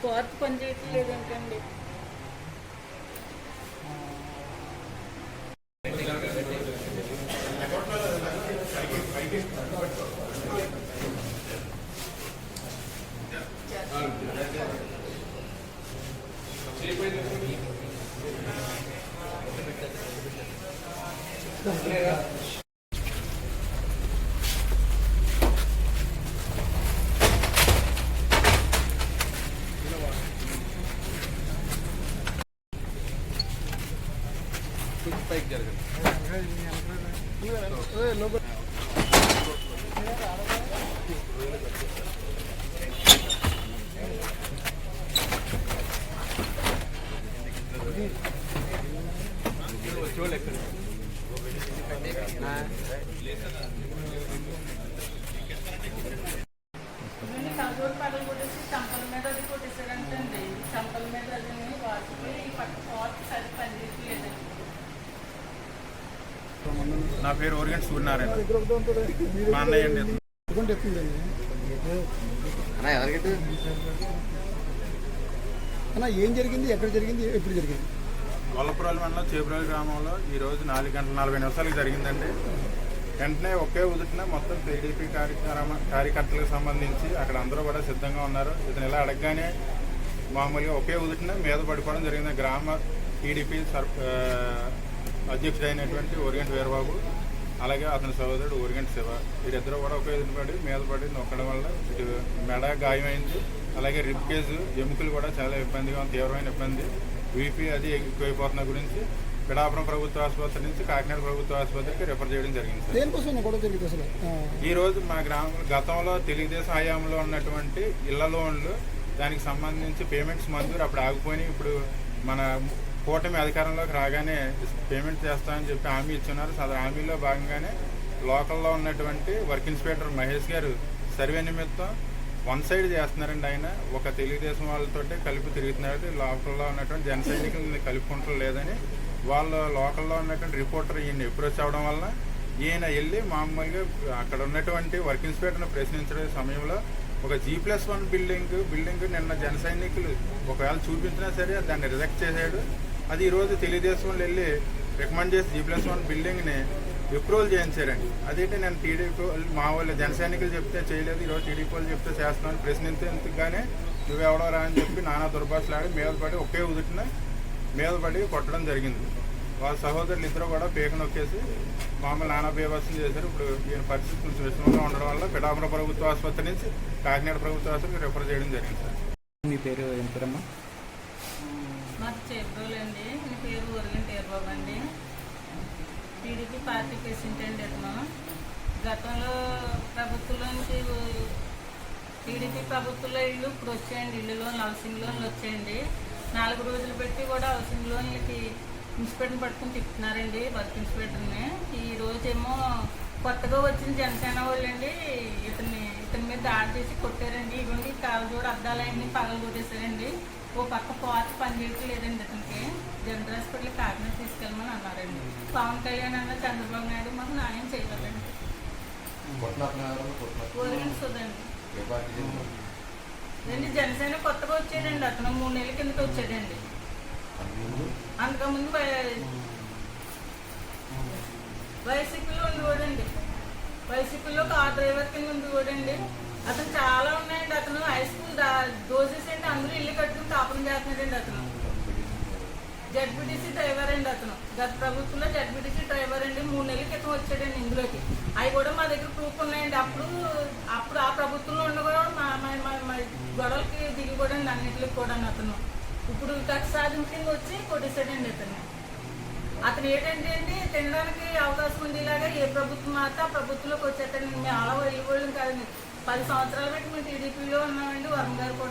Spark పని చేయట్లేదంటండి. పైకి జరగదు. వచ్చేవాళ్ళు ఎక్కడ కంట్రోల్ పడలు కొట్టేసి చంపల మీద అది కొట్టేసారంటండి. చంపల మీద అది వాటికి ఈ పక్క స్పార్క్ సరి పని చేయట్లేదండి. నా పేరు ఓరిగంటి సూర్యనారాయణ, మా అన్నయ్య అండి. అన్న ఏం జరిగింది, ఎక్కడ జరిగింది, ఎప్పుడు జరిగింది? గొల్లపురాల మండలం చేపురాలి గ్రామంలో ఈరోజు 4:40 జరిగిందండి. వెంటనే ఒకే ఉదుటిన మొత్తం టీడీపీ కార్యకర్తలకు సంబంధించి అక్కడ అందరూ కూడా సిద్ధంగా ఉన్నారు. ఇతను ఇలా అడగగానే మామూలుగా ఒకే ఉదుటిన మీద పడిపోవడం జరిగింది. గ్రామ టీడీపీ అధ్యక్షుడైనటువంటి ఓరిగంటి వీరబాబు, అలాగే అతని సహోదరుడు ఓరిగంటి శివ, వీరిద్దరూ కూడా ఒకే ఎదురు పడి మీద పడి నొక్కడం వల్ల ఇటు మెడ గాయమైంది. అలాగే రిబ్ కేసు ఎముకలు కూడా చాలా ఇబ్బందిగా ఉంది, తీవ్రమైన ఇబ్బంది. వీపీ అది ఎక్కువైపోతున్న గురించి పిఠాపురం ప్రభుత్వ ఆసుపత్రి నుంచి కాకినాడ ప్రభుత్వ ఆసుపత్రికి రిఫర్ చేయడం జరిగింది. ఈ రోజు మా గతంలో తెలుగుదేశం హయాంలో ఉన్నటువంటి ఇళ్ల లోన్లు దానికి సంబంధించి పేమెంట్స్ మంజూరు అప్పుడు ఆగిపోయి, ఇప్పుడు మన కూటమి అధికారంలోకి రాగానే పేమెంట్ చేస్తామని చెప్పి హామీ ఇచ్చున్నారు. సదరు హామీలో భాగంగానే లోకల్లో ఉన్నటువంటి వర్క్ ఇన్స్పెక్టర్ మహేష్ గారు సర్వే నిమిత్తం వన్ సైడ్ చేస్తున్నారండి. ఆయన ఒక తెలుగుదేశం వాళ్ళతో కలిపి తిరుగుతున్నారు. లోకల్లో ఉన్నటువంటి జన సైనికులను కలుపుకుంటూ లేదని వాళ్ళు లోకల్లో ఉన్నటువంటి రిపోర్టర్ ఈయన అప్రోచ్ అవ్వడం వల్ల ఈయన వెళ్ళి మామూలుగా అక్కడ ఉన్నటువంటి వర్క్ ఇన్స్పెక్టర్ను ప్రశ్నించే సమయంలో ఒక G+1 బిల్డింగ్ నిన్న జన సైనికులు ఒకవేళ చూపించినా సరే దాన్ని రిజెక్ట్ చేశాడు. అది ఈరోజు తెలుగుదేశం వాళ్ళు వెళ్ళి రికమెండ్ చేసి G+1 బిల్డింగ్ని అప్రూవల్ చేయించారండి. అదేంటి నేను టీడీపీ మా వాళ్ళు జన సైనికులు చెప్తే చేయలేదు, ఈరోజు టీడీపీ వాళ్ళు చెప్తే చేస్తున్నాను ప్రశ్నించేందుకుగానే నువ్వెవడో రా అని చెప్పి నానా దుర్భాషలాడి మీద పడి ఒకే ఉదుటిన మీద పడి కొట్టడం జరిగింది. వాళ్ళ సహోదరులు ఇద్దరు కూడా పేక నొక్కేసి మామూలు నానా బేభత్సం చేశారు. ఇప్పుడు ఈయన పరిస్థితి కొంచెం విషమంగా ఉండడం వల్ల పిఠాపురం ప్రభుత్వ ఆసుపత్రి నుంచి కాకినాడ ప్రభుత్వ ఆసుపత్రికి రిఫర్ చేయడం జరిగింది. సార్ మీ పేరు ఏం పేరమ్మా? మాకు చేపరోలండి. మీ పేరు ఓరిగంటి వీరబాబు అండి. టీడీపీ పార్టీ ప్రెసిడెంట్ అండి. అతను గతంలో ప్రభుత్వంలోంచి టీడీపీ ప్రభుత్వంలో ఇల్లు ఇప్పుడు వచ్చాయండి. ఇల్లు లోన్లు, హౌసింగ్ లోన్లు వచ్చాయండి. 4 రోజులు పెట్టి కూడా హౌసింగ్ లోన్లకి ఇన్స్పెక్టర్ని పట్టుకుని తిప్పుతున్నారండి, వర్క్ ఇన్స్పెక్టర్ని. ఈ రోజేమో కొత్తగా వచ్చిన జనసేన వాళ్ళండి ఇతని మీద దాడి చేసి కొట్టారండి. ఇవ్వండి కాళ్ళజోడు అద్దాలన్నీ పగలు కొట్టేశారండి. ఓ పక్క పార్క్ పని చేయట్లేదండి. అతనికి జనరల్ హాస్పిటల్ కాకినాడ తీసుకెళ్ళమని అన్నారండి. పవన్ కళ్యాణ్ అన్న చంద్రబాబు నాయుడు మాకు న్యాయం చేయగలండి. ఓరిగంటి సుధండి. జనసేన కొత్తగా వచ్చాడండి. అతను 3 నెలల కిందకి వచ్చాడండి. అంతకుముందు వైసీపీలో ఉండేవాడండి. వైసీపీలో కార్ డ్రైవర్ కింద ఉండేవాడండి. అతను చాలా ఉన్నాయండి. అతను హై స్కూల్ దోసేసండి. అందరూ ఇల్లు కట్టుకుని కాపురం చేస్తున్నాడండి. అతను జడ్పీటీసీ డ్రైవర్ అండి. అతను గత ప్రభుత్వంలో జడ్పీటీసీ డ్రైవర్ అండి. 3 నెలల క్రితం వచ్చాడండి ఇందులోకి. అవి కూడా మా దగ్గర ప్రూఫ్ ఉన్నాయండి. అప్పుడు ఆ ప్రభుత్వంలో ఉన్న కూడా మా గొడవలకి దిగిపోడండి అన్నింటికి కూడా. అతను ఇప్పుడు కక్ష సాధింపు కింద వచ్చి కొట్టేశాడండి. అతను ఏంటంటే అండి తినడానికి అవకాశం ఉండేలాగా ఏ ప్రభుత్వం మాత్రం ఆ ప్రభుత్వంలోకి వచ్చేస్తాడండి. మేము అలా వెళ్ళిపోవడం కాదండి. 10 సంవత్సరాలు బట్టి మేము టీడీపీలో ఉన్నామండి. వరుణ్ గారు కూడా